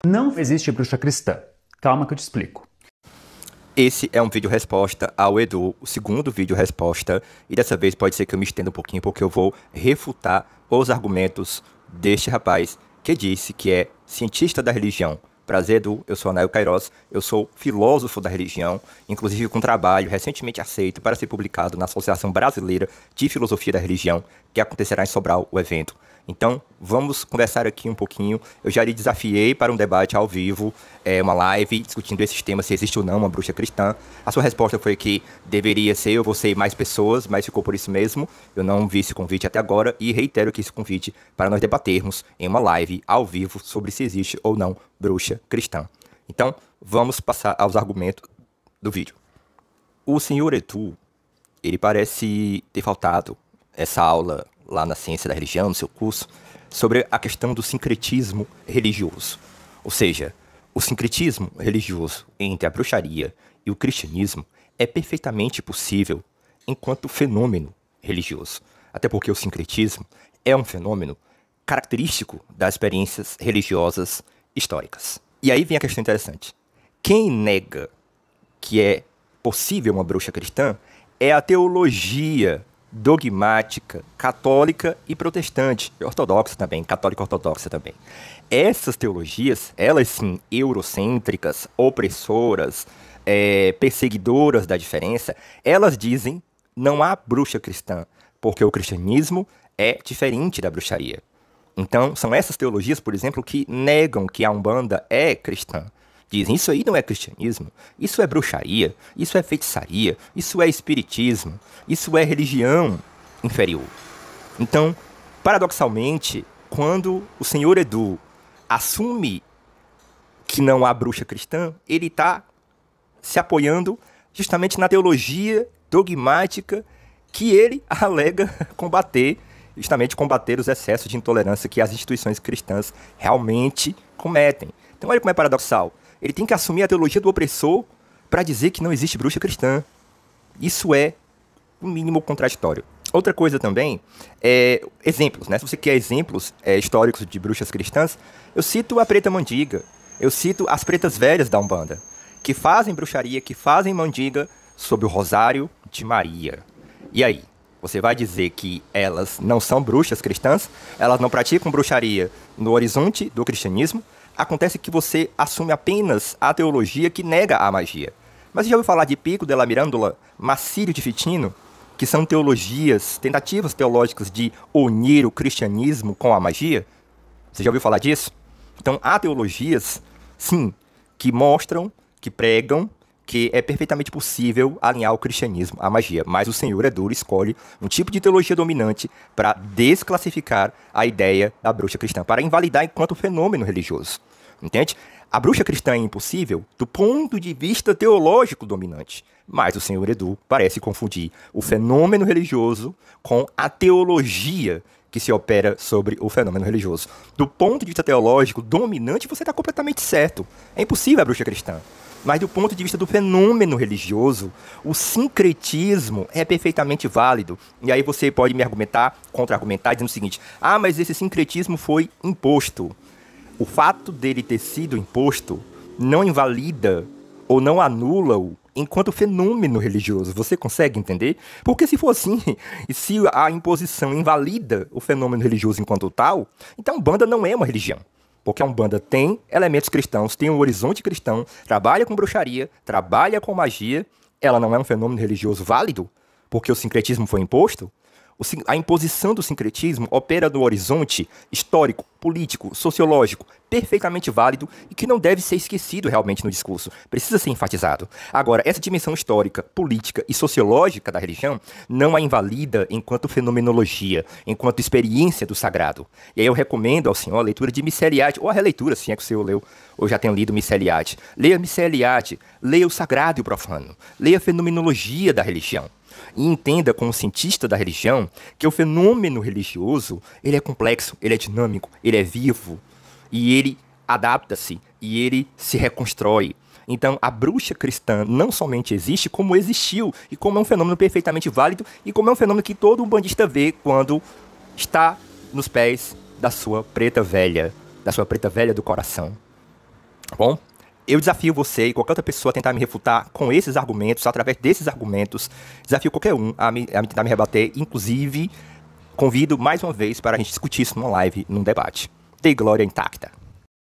Não existe bruxa cristã. Calma que eu te explico. Esse é um vídeo resposta ao Edu, o segundo vídeo resposta, e dessa vez pode ser que eu me estenda um pouquinho porque eu vou refutar os argumentos deste rapaz que disse que é cientista da religião. Prazer, Edu, eu sou Anael Queiroz, eu sou filósofo da religião, inclusive com trabalho recentemente aceito para ser publicado na Associação Brasileira de Filosofia da Religião, que acontecerá em Sobral, o evento. Então, vamos conversar aqui um pouquinho. Eu já lhe desafiei para um debate ao vivo, uma live, discutindo esses temas, se existe ou não uma bruxa cristã. A sua resposta foi que deveria ser eu, você e mais pessoas, mas ficou por isso mesmo. Eu não vi esse convite até agora e reitero aqui esse convite para nós debatermos em uma live ao vivo sobre se existe ou não bruxa cristã. Então, vamos passar aos argumentos do vídeo. O senhor Edu, ele parece ter faltado essa aula lá na Ciência da Religião, no seu curso, sobre a questão do sincretismo religioso. Ou seja, o sincretismo religioso entre a bruxaria e o cristianismo é perfeitamente possível enquanto fenômeno religioso. Até porque o sincretismo é um fenômeno característico das experiências religiosas históricas. E aí vem a questão interessante. Quem nega que é possível uma bruxa cristã é a teologia dogmática, católica e protestante, e ortodoxa também, católica e ortodoxa também. Essas teologias, elas sim, eurocêntricas, opressoras, perseguidoras da diferença, elas dizem não há bruxa cristã, porque o cristianismo é diferente da bruxaria. Então, são essas teologias, por exemplo, que negam que a Umbanda é cristã. Dizem, isso aí não é cristianismo, isso é bruxaria, isso é feitiçaria, isso é espiritismo, isso é religião inferior. Então, paradoxalmente, quando o senhor Edu assume que não há bruxa cristã, ele está se apoiando justamente na teologia dogmática que ele alega combater, justamente combater os excessos de intolerância que as instituições cristãs realmente cometem. Então, olha como é paradoxal. Ele tem que assumir a teologia do opressor para dizer que não existe bruxa cristã. Isso é, no mínimo, contraditório. Outra coisa também é exemplos, né? Se você quer exemplos históricos de bruxas cristãs, eu cito a Preta Mandiga, eu cito as Pretas Velhas da Umbanda, que fazem bruxaria, que fazem mandiga sob o Rosário de Maria. E aí? Você vai dizer que elas não são bruxas cristãs? Elas não praticam bruxaria no horizonte do cristianismo? Acontece que você assume apenas a teologia que nega a magia. Mas você já ouviu falar de Pico della Mirandola, Marcílio de Fitino, que são teologias, tentativas teológicas de unir o cristianismo com a magia? Você já ouviu falar disso? Então, há teologias, sim, que mostram, que pregam, que é perfeitamente possível alinhar o cristianismo à magia. Mas o senhor Edu escolhe um tipo de teologia dominante para desclassificar a ideia da bruxa cristã, para invalidar enquanto fenômeno religioso. Entende? A bruxa cristã é impossível do ponto de vista teológico dominante. Mas o senhor Edu parece confundir o fenômeno religioso com a teologia que se opera sobre o fenômeno religioso. Do ponto de vista teológico dominante, você está completamente certo. É impossível a bruxa cristã. Mas do ponto de vista do fenômeno religioso, o sincretismo é perfeitamente válido. E aí você pode me argumentar, contra-argumentar, dizendo o seguinte: ah, mas esse sincretismo foi imposto. O fato dele ter sido imposto não invalida ou não anula-o enquanto fenômeno religioso. Você consegue entender? Porque se for assim, e se a imposição invalida o fenômeno religioso enquanto tal, então a Umbanda não é uma religião. Porque a Umbanda tem elementos cristãos, tem um horizonte cristão, trabalha com bruxaria, trabalha com magia. Ela não é um fenômeno religioso válido, porque o sincretismo foi imposto. A imposição do sincretismo opera no horizonte histórico, político, sociológico, perfeitamente válido e que não deve ser esquecido realmente no discurso. Precisa ser enfatizado. Agora, essa dimensão histórica, política e sociológica da religião não a invalida enquanto fenomenologia, enquanto experiência do sagrado. E aí eu recomendo ao senhor a leitura de Miceliade, ou a releitura, se é que o senhor leu, ou já tem lido Miceliade. Leia Miceliade, leia o sagrado e o profano, leia a fenomenologia da religião. E entenda como cientista da religião que o fenômeno religioso ele é complexo, ele é dinâmico, ele é vivo e ele adapta-se e ele se reconstrói. Então a bruxa cristã não somente existe, como existiu e como é um fenômeno perfeitamente válido e como é um fenômeno que todo umbandista vê quando está nos pés da sua preta velha do coração. Bom, eu desafio você e qualquer outra pessoa a tentar me refutar com esses argumentos, através desses argumentos. Desafio qualquer um a tentar me rebater. Inclusive, convido mais uma vez para a gente discutir isso numa live, num debate. Dei glória intacta.